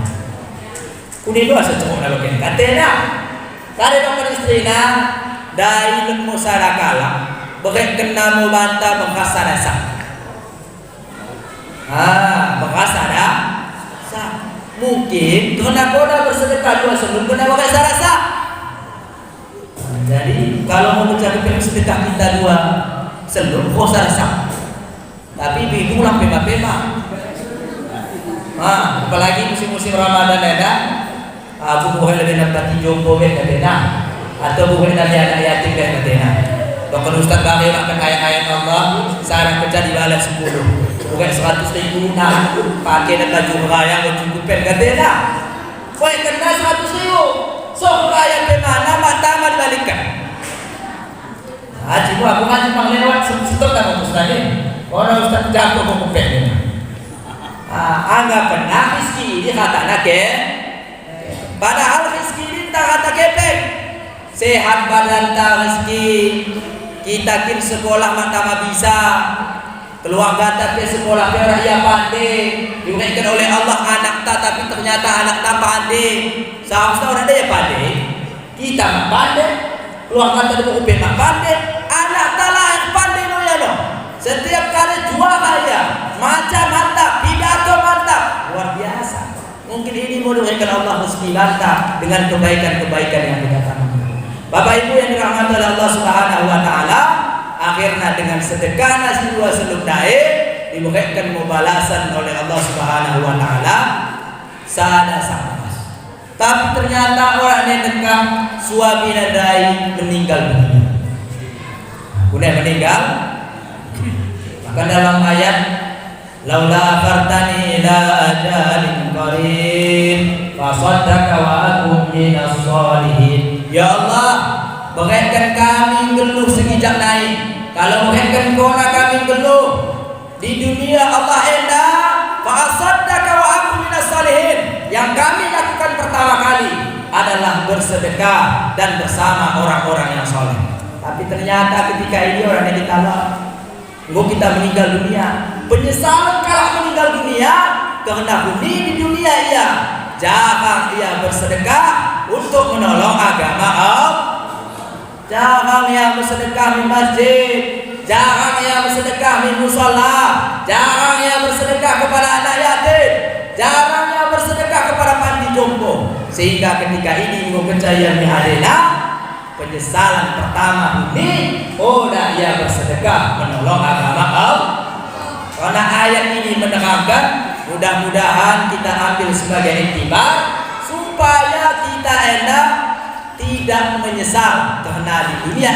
kuning dua secukupnya nak begini katanya kare mungkin istrina dari ilmu sarakala bagai kena membantah bekas rasa bekas ada mungkin kena koda bersedekah dua sebelum kena bekas rasa jadi kalau mau mencari sedekah kita dua sebelum bekas rasa tapi bingung lah pema-pema apalagi musim-musim Ramadan ada aku boleh lebih dapat jompo beda atau bukan dari anak yatim dan betina. Bahkan Ustaz Bakir akan ayat-ayat Allah sarang kerja di balas 10 bukan 100.000 nah pakai dan baju raya mencukupkan betina. Kau kena 100.000 so raya bagaimana mata dibalikkan. Haji aku ngaji pang lewat setor tak Ustaz ni. Orang Ustaz jatuh mengupek anggap pernah rezeki ini kata ke padahal rezeki ini tak kata kepeng sehat badan tak rezeki kita kin sekolah mata bisa keluarga tapi sekolah orang yang pandai diberikan oleh Allah anak tak tapi ternyata anak tak pandai seharusnya orang ada yang pandai kita pandai keluarga tak ada upah pandai anak tak lah yang pandai no ya no setiap kali juara ya macam mantap pidato mantap luar biasa mungkin ini mau diberikan Allah rezeki mantap dengan kebaikan-kebaikan yang dikatakan Bapak Ibu yang dirahmati oleh Allah Subhanahu wa taala, akhirnya dengan sedekah nasi dua seluk dae diberikan pembalasan oleh Allah Subhanahu wa taala sada sama. Tapi ternyata orang yang dekat suami nadai meninggal dunia. Udah meninggal. Maka dalam ayat laula fartani ila ajalin qarib fa saddaka wa akum minas sholihin. Ya Allah, berikan kami geluh sekejap naik. Kalau berikan kona kami geluh di dunia Allah hendak fa'asaddaka wa aku minas salihin. Yang kami lakukan pertama kali adalah bersedekah dan bersama orang-orang yang soleh. Tapi ternyata ketika ini orang yang kita kita meninggal dunia, penyesalan kalau meninggal dunia karena huni di dunia ia jarang ia bersedekah untuk menolong agama Allah. Jarang ia bersedekah di masjid, jarang ia bersedekah di musola, jarang ia bersedekah kepada anak yatim, jarang ia bersedekah kepada panti jompo. Sehingga ketika ini kejayaan hadena penyesalan pertama ini, udah ia bersedekah menolong agama Allah. Karena ayat ini menerangkan, mudah-mudahan kita ambil sebagai iktibar supaya kita tidak menyesal karena di dunia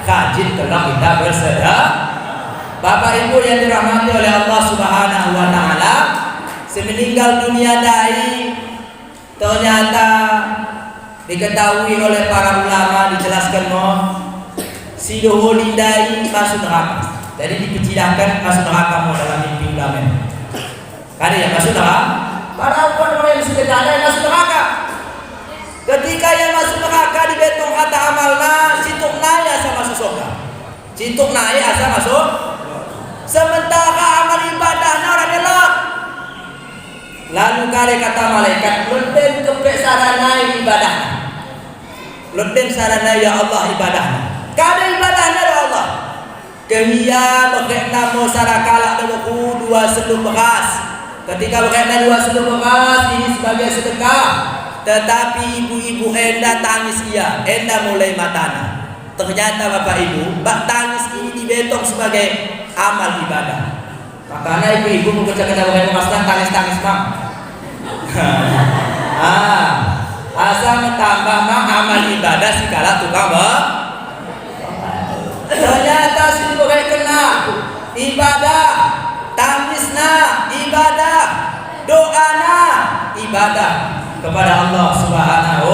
rajin kalau kita bersedekah. Bapak Ibu yang dirahmati oleh Allah Subhanahu wa taala, semeninggal dunia dai ternyata diketahui oleh para ulama, dijelaskan si doholi dai masuk neraka. Jadi dipecilahkan masuk neraka dalam mimpi ulama. Ada yang masuk neraka? Para ulama yang sudah ada yang masuk neraka. Ketika yang masuk neraka dibetung kata amalna, situk naik asa masuk surga. Situk naik asa masuk. Sementara amal ibadahnya orang elok. Lalu kali kata malaikat, lebih kepek saranai ibadahnya. Lebih saranai ya Allah ibadahnya. Kada ibadahnya ya Allah. Kehia berkena mo sarakala debuku 2 seluk beras. Ketika berkena 2 seluk beras ini sebagai sedekah. Tetapi ibu-ibu enda tangis ia, enda mulai matana. Ternyata Bapak Ibu, bak tangis ini dibetong sebagai amal ibadah. Makanya ibu-ibu mau kerja kita pastikan tangis-tangis bang. Asal tambah bang amal ibadah segala tukang bang. Ternyata sih boleh kena ibadah, tangisna ibadah, doana ibadah kepada Allah Subhanahu.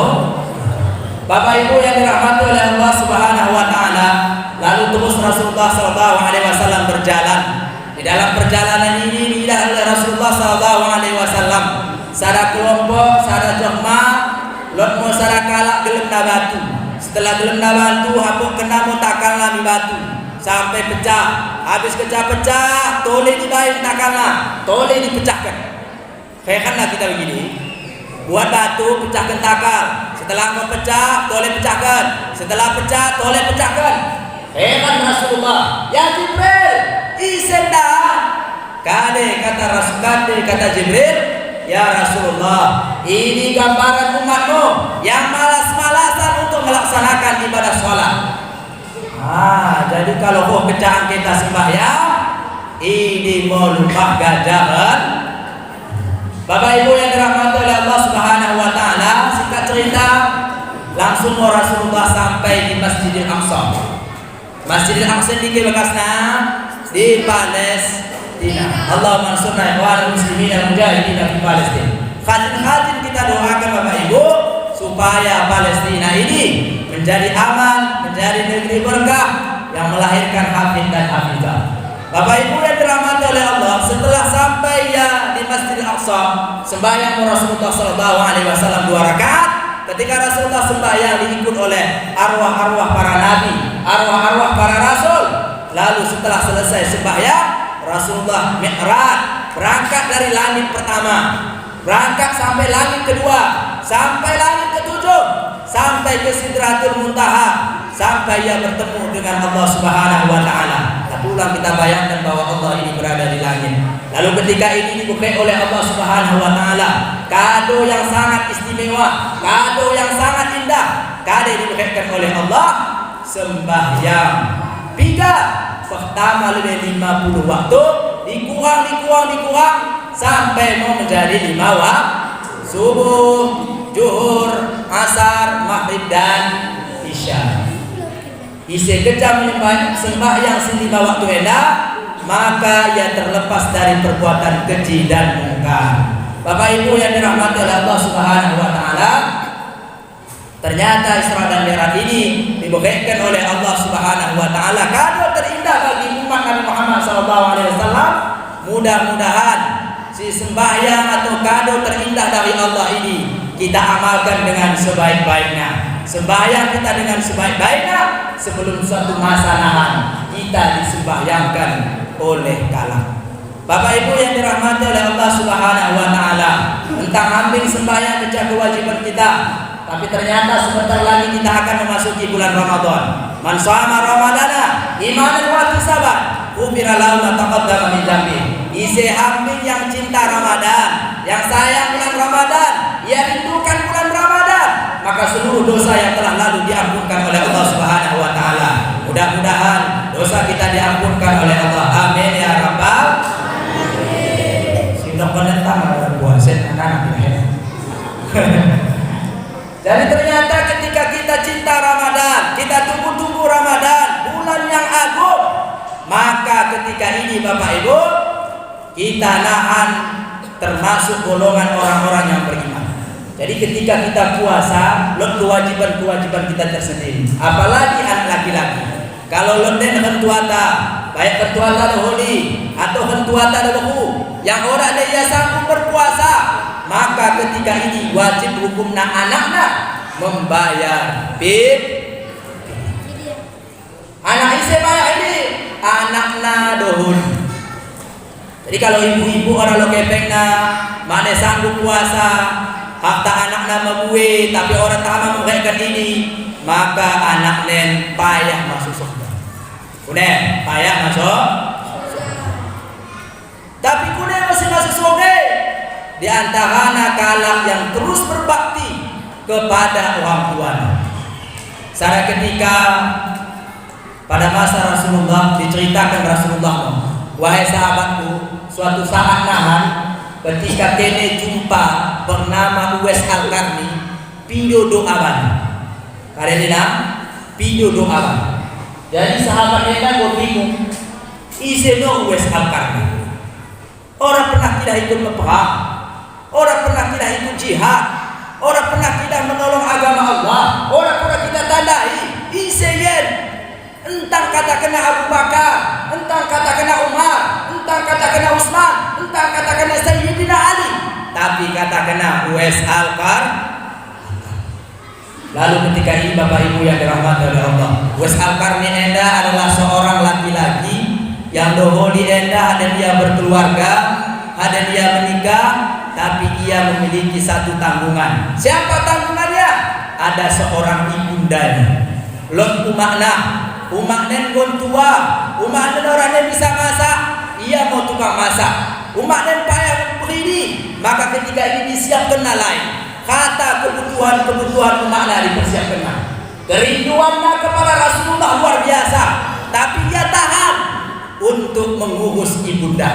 Bapak Ibu yang dirahmati oleh Allah Subhanahu wa taala, lalu terus Rasulullah sallallahu alaihi wasallam berjalan. Di dalam perjalanan ini dilihat oleh Rasulullah sallallahu alaihi wasallam sada kelompok, sada jemaah, lot mo sada kalak gelem batu. Setelah gelem batu, hapuk kena mo takal lami batu sampai pecah. Habis pecah, tole dibaik takalna, tole dipecahkan. Kayaknya kita begini. Buat batu, pecahkan takal. Setelah kau pecah, toleh pecahkan. Setelah pecah, toleh pecahkan. Hebat Rasulullah. Ya Jibril, isenda. Kade kata kata Jibril, ya Rasulullah, ini gambaran umatmu yang malas-malasan untuk melaksanakan ibadah sholat. Jadi kalau kau pecahan kita sembahyang, ini mau lupa gajaran. Bapak Ibu yang dirahmati oleh Allah Subhanahu wa taala, singkat cerita, langsung Rasulullah sampai di Masjidil Aqsa. Masjidil Aqsa di bekasna di Palestina. Allahumma ansurna ikhwanal muslimin al mujahidin di Palestina. Khadin kita doakan Bapak Ibu supaya Palestina ini menjadi aman, menjadi negeri berkah yang melahirkan hafid dan hafizah. Bapak Ibu yang dirahmati oleh Allah, setelah sampai ya di Masjidil Aqsa, sembahyang Rasulullah sallallahu alaihi wasallam 2 rakaat. Ketika Rasulullah sembahyang diikut oleh arwah-arwah para nabi, arwah-arwah para rasul. Lalu setelah selesai sembahyang, Rasulullah mi'raj, berangkat dari langit pertama, berangkat sampai langit kedua, sampai langit ketujuh, sampai ke Sidratul Muntaha, sampai ia bertemu dengan Allah Subhanahu wa taala. Pulang kita bayangkan bahwa Allah ini berada di langit. Lalu ketika ini dibukai oleh Allah Subhanahu wa taala, kado yang sangat istimewa, kado yang sangat indah, kado diberikan oleh Allah, sembahyang 3 pertama lebih 50 waktu, dikurang sampai mau menjadi 5 waktu, subuh, zuhur, asar, maghrib dan isya. Isi kejam sembahyang 5 waktu enak, maka ia terlepas dari perbuatan keji dan mungkar. Bapak Ibu yang dirahmati oleh Allah Subhanahu wa taala, ternyata Isra dan Mi'raj ini diberikan oleh Allah Subhanahu wa taala kado terindah bagi umat Nabi Muhammad sallallahu alaihi wasallam. Mudah-mudahan si sembahyang atau kado terindah dari Allah ini kita amalkan dengan sebaik-baiknya. Sembahyang kita dengan sebaik-baiknya sebelum suatu masa nahan kita disembahyangkan oleh kalah. Bapak Ibu yang dirahmati oleh Allah Subhanahu wa taala, tentang ambil sembahyang menjadi kewajiban kita. Tapi ternyata sebentar lagi kita akan memasuki bulan Ramadan. Man shoma ramadana imanan wa ihtisaban, ghufira lahu ma taqaddama min dzambi. Isi hambing yang cinta Ramadan, yang sayang bulan Ramadan, ia rindukan bulan Ramadan, maka maka seluruh dosa yang telah lalu diampunkan oleh Allah Subhanahu wa taala. Mudah-mudahan dosa kita diampunkan oleh Allah. Amin ya rabbal alamin. Sudah penentang ada puasa anak-anak ya. Jadi ternyata ketika kita cinta Ramadan, kita tunggu-tunggu Ramadan, bulan yang agung, maka ketika ini Bapak Ibu, kita nahan termasuk golongan orang-orang yang beriman. Jadi ketika kita puasa, kewajiban-kewajiban kita tersendiri. Apalagi anak laki-laki. Kalau londen hentuata, baik hentuata doholi atau hentuata dohu, yang orang dia sanggup berpuasa, maka ketika ini wajib hukumna anaknya membayar bid. Anak isi bayar ini anaknya dohun. Jadi kalau ibu-ibu orang lo kepengna mana sanggup puasa, harta anaknya membuih, tapi orang tak memberikan ini, maka anak nen payah masuk surga. Kunen payah masuk. Tapi kunen masih masuk surga. Di antara anak-anak yang terus berbakti kepada orang tuanya. Saya ketika pada masa Rasulullah diceritakan Rasulullah, wahai sahabatku, suatu saat nahan ketika kene jumpa bernama Uwais Al-Qarni, pido doaban. Karena pido doaban. Jadi sahabat kene bingung, iseno Uwais Al-Qarni. Orang pernah tidak ikut berperang, orang pernah tidak ikut jihad, orang pernah tidak menolong agama Allah, orang pernah tidak tandai iseyen. Entang kata kena Abu Bakar, entang kata kena Umar, entang kata kena Utsman, entang kata kena Sayyidina Ali, tapi kata kena Uwais Al-Qarni. Lalu ketika ini Bapak Ibu yang dirahmati oleh Allah, Uwais Al-Qarni enda adalah seorang laki-laki yang doholi enda, ada dia berkeluarga, ada dia menikah, tapi ia memiliki satu tanggungan. Siapa tanggungannya? Ada seorang ibundanya. Lon umaknen gon tua, umaknen orangnya bisa masak, ia mau tukang masak. Umaknen payah berdiri, maka ketika ini disiapkan lain. Kata kebutuhan umakna dipersiapkan. Kerinduannya kepada Rasulullah luar biasa, tapi ia tahan untuk mengurus ibunda.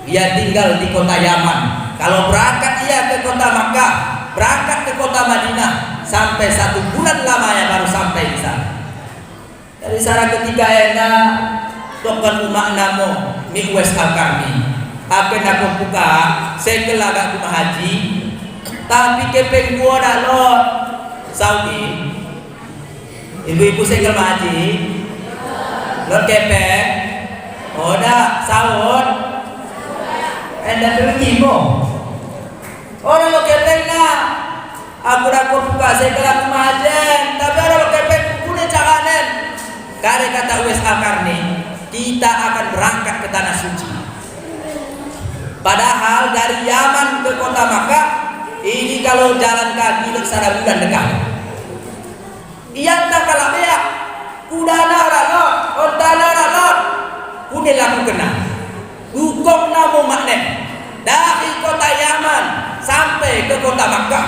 Ia tinggal di kota Yaman. Kalau berangkat ia ke kota Makkah, berangkat ke kota Madinah, sampai 1 bulan lamanya baru sampai di sana. Dari sana ketika ena dokter umaknamo mi Uwais Al-Qarni, akan aku buka sekelah aku haji, tapi kepeng gua dah lot Saudi. Ibu-ibu sekel haji, lot kepeng, oda sahur, enda pergi mo. Orang lo kepeng na, aku buka sekelah aku haji, tapi orang lo kepeng punya cakanen. Karena kata Uwais Al-Qarni, kita akan berangkat ke tanah suci. Padahal dari Yaman ke kota Makkah ini kalau jalan kaki leksana bulan dekat. Ia tak kalah beak, kuda naralot, onta naralot, kuda laku kena. Hukum namu maknen dari kota Yaman sampai ke kota Makkah.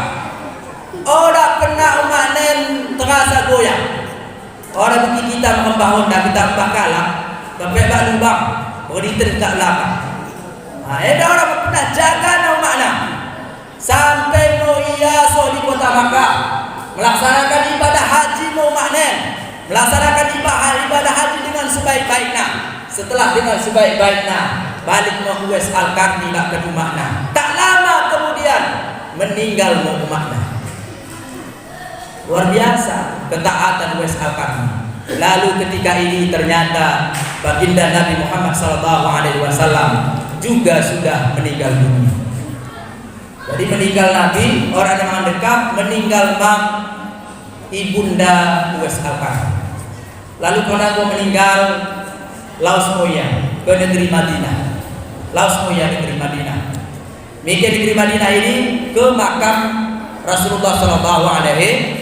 Orang kena maknen terasa goyang. Orang bagi kita membangun dan kita bakalah sampai bak lubang beri tak lama. Ada orang pernah jaga nama makna sampai mau ia so di kota Makkah melaksanakan ibadah haji mau maknen, melaksanakan ibadah haji dengan sebaik-baiknya. Setelah dengan sebaik-baiknya balik mau Uwais Al-Qarni tak ke makna. Tak lama kemudian meninggal mau makna. Luar biasa ketaatan Uwais Al-Qarni. Lalu ketika ini ternyata baginda Nabi Muhammad SAW juga sudah meninggal dunia. Jadi meninggal Nabi, orang yang dekat, meninggal mam ibunda Uwais Al-Qarni. Lalu kalau meninggal Laos Moya ke negeri Madinah. Laos Moya negeri Madinah. Mikir negeri Madinah ini ke makam Rasulullah SAW.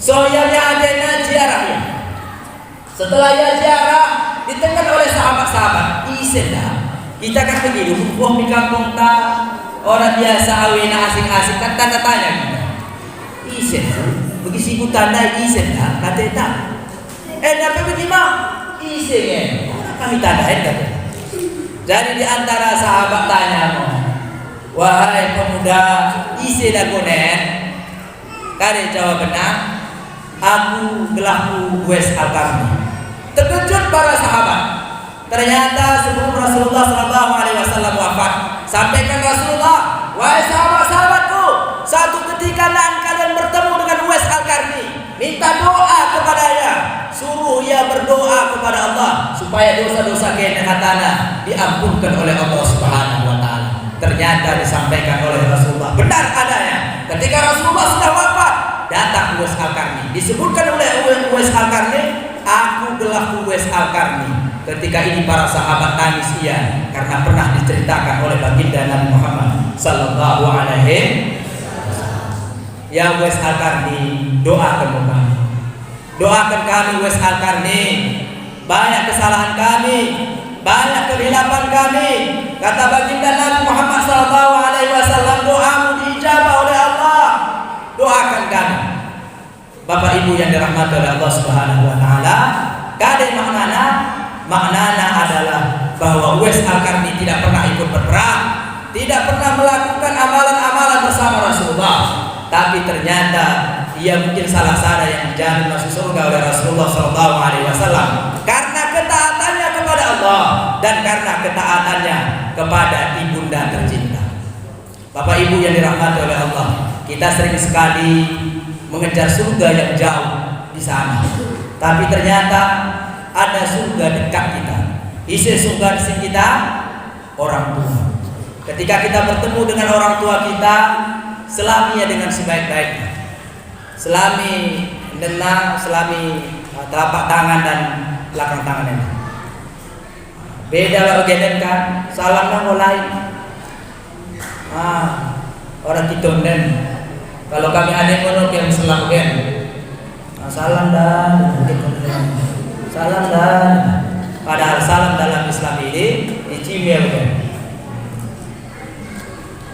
Soalnya adanya ziarahnya. Setelah ia ziarah ditekan oleh sahabat-sahabat. Isenda. Kita kan begitu. Hukum di kampung tak orang biasa awena asing-asing kan tanda tanya. isen bagi si tanda isen dah kata tak tapi bagaimana isen kami tandain kata. Jadi di antara sahabat tanya, wahai pemuda isen aku nen kare jawab benar, aku gelahku Uwais Al-Qarni. Terkejut para sahabat. Ternyata sebelum Rasulullah SAW wafat, sampaikan Rasulullah, wahai sahabat-sahabatku, satu ketika nanti kalian bertemu dengan Uwais Al-Qarni, minta doa kepadanya, suruh ia berdoa kepada Allah supaya dosa-dosa kenehatana diampunkan oleh Allah Subhanahu wa taala. Ternyata disampaikan oleh Rasulullah, benar adanya. Ketika Rasulullah sudah wafat, datang Uwais Al-Qarni. Disebutkan oleh Uwais Al-Qarni, aku gelahku Uwais Al-Qarni. Ketika ini para sahabat tangis ia karena pernah diceritakan oleh baginda Nabi Muhammad sallallahu alaihi wasallam. Ya Uwais Al-Qarni, doakan kami. Doakan kami Uwais Al-Qarni. Banyak kesalahan kami, banyak kehilapan kami. Kata baginda Nabi Muhammad sallallahu alaihi wasallam, doamu diijabah oleh Allah. Doakan kami. Bapak Ibu yang dirahmati oleh Allah Subhanahu wa taala, kade maknanya adalah bahwa Uwais Al-Qarni tidak pernah ikut berperang, tidak pernah melakukan amalan-amalan bersama Rasulullah, tapi ternyata ia mungkin salah satu yang dijamin masuk surga oleh Rasulullah SAW karena ketaatannya kepada Allah dan karena ketaatannya kepada ibunda tercinta. Bapak Ibu yang dirahmati oleh Allah, kita sering sekali mengejar surga yang jauh di sana, tapi ternyata ada surga dekat kita. Isi surga di sini kita orang tua. Ketika kita bertemu dengan orang tua kita, selaminya dengan sebaik-baiknya. Selami denang, selami telapak tangan dan belakang tangan ini. Beda kalau geden kan, salamnya mulai. Orang kita den. Kalau kami ada yang yang selam gen, salam dan salam dan padahal salam dalam Islam ini dicimia bukan.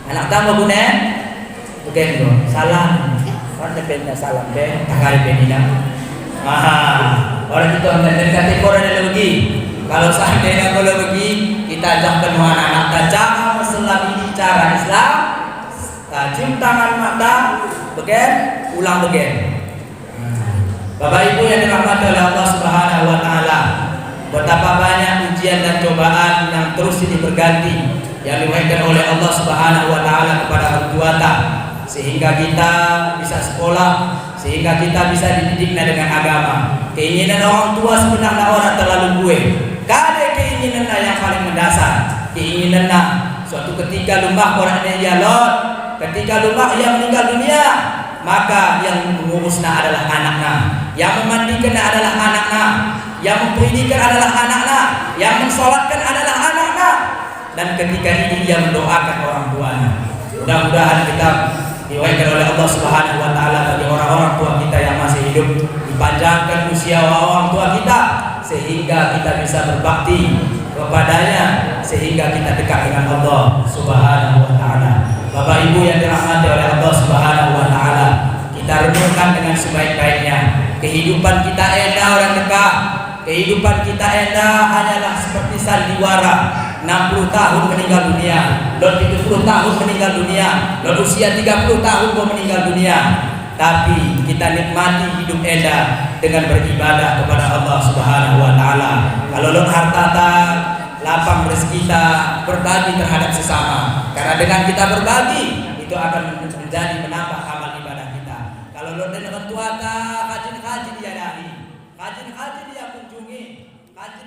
Anak tamu guna bukan go salam. Orang dependnya salam ben takari benina. Orang itu ambil kata korang lagi. Kalau seandainya kalau lagi kita ajakkan anak-anak tajam selami cara Islam, cium tangan mata, bagian ulang bagian. Bapak Ibu yang dirahmati oleh Allah Subhanahu wa taala, betapa banyak ujian dan cobaan yang terus ini berganti yang diberikan oleh Allah Subhanahu wa taala kepada orang tua kita, sehingga kita bisa sekolah, sehingga kita bisa dididik dengan agama. Keinginan orang tua sebenarnya orang terlalu gue. Kada keinginan yang paling mendasar. Keinginan suatu ketika lumah orangnya ia lot, ketika lumah ia meninggal dunia, maka yang mengurusnya adalah anaknya, yang memandikan adalah anaknya, yang mempendidikan adalah anaknya, yang mensolatkan adalah anaknya, dan ketika ini dia mendoakan orang tuanya. Mudah-mudahan kita diwakilkan oleh Allah Subhanahu wa taala bagi orang-orang tua kita yang masih hidup, dipanjangkan usia orang tua kita sehingga kita bisa berbakti kepadanya, sehingga kita dekat dengan Allah Subhanahu wa taala. Bapak Ibu yang dirahmati oleh Allah Subhanahu wa taala, kita renungkan dengan sebaik-baiknya. Kehidupan kita endah orang dekat. Kehidupan kita endah hanyalah seperti sandiwara. 60 tahun meninggal dunia, dan 70 tahun meninggal dunia, dan usia 30 tahun meninggal dunia. Tapi kita nikmati hidup endah dengan beribadah kepada Allah Subhanahu wa taala. Kalau lo harta lapang rezeki kita, berbagi terhadap sesama. Karena dengan kita berbagi itu akan menjadi menambah amal ibadah kita. Kalau lo dengan tua kaji dia dari, kaji dia kunjungi, kaji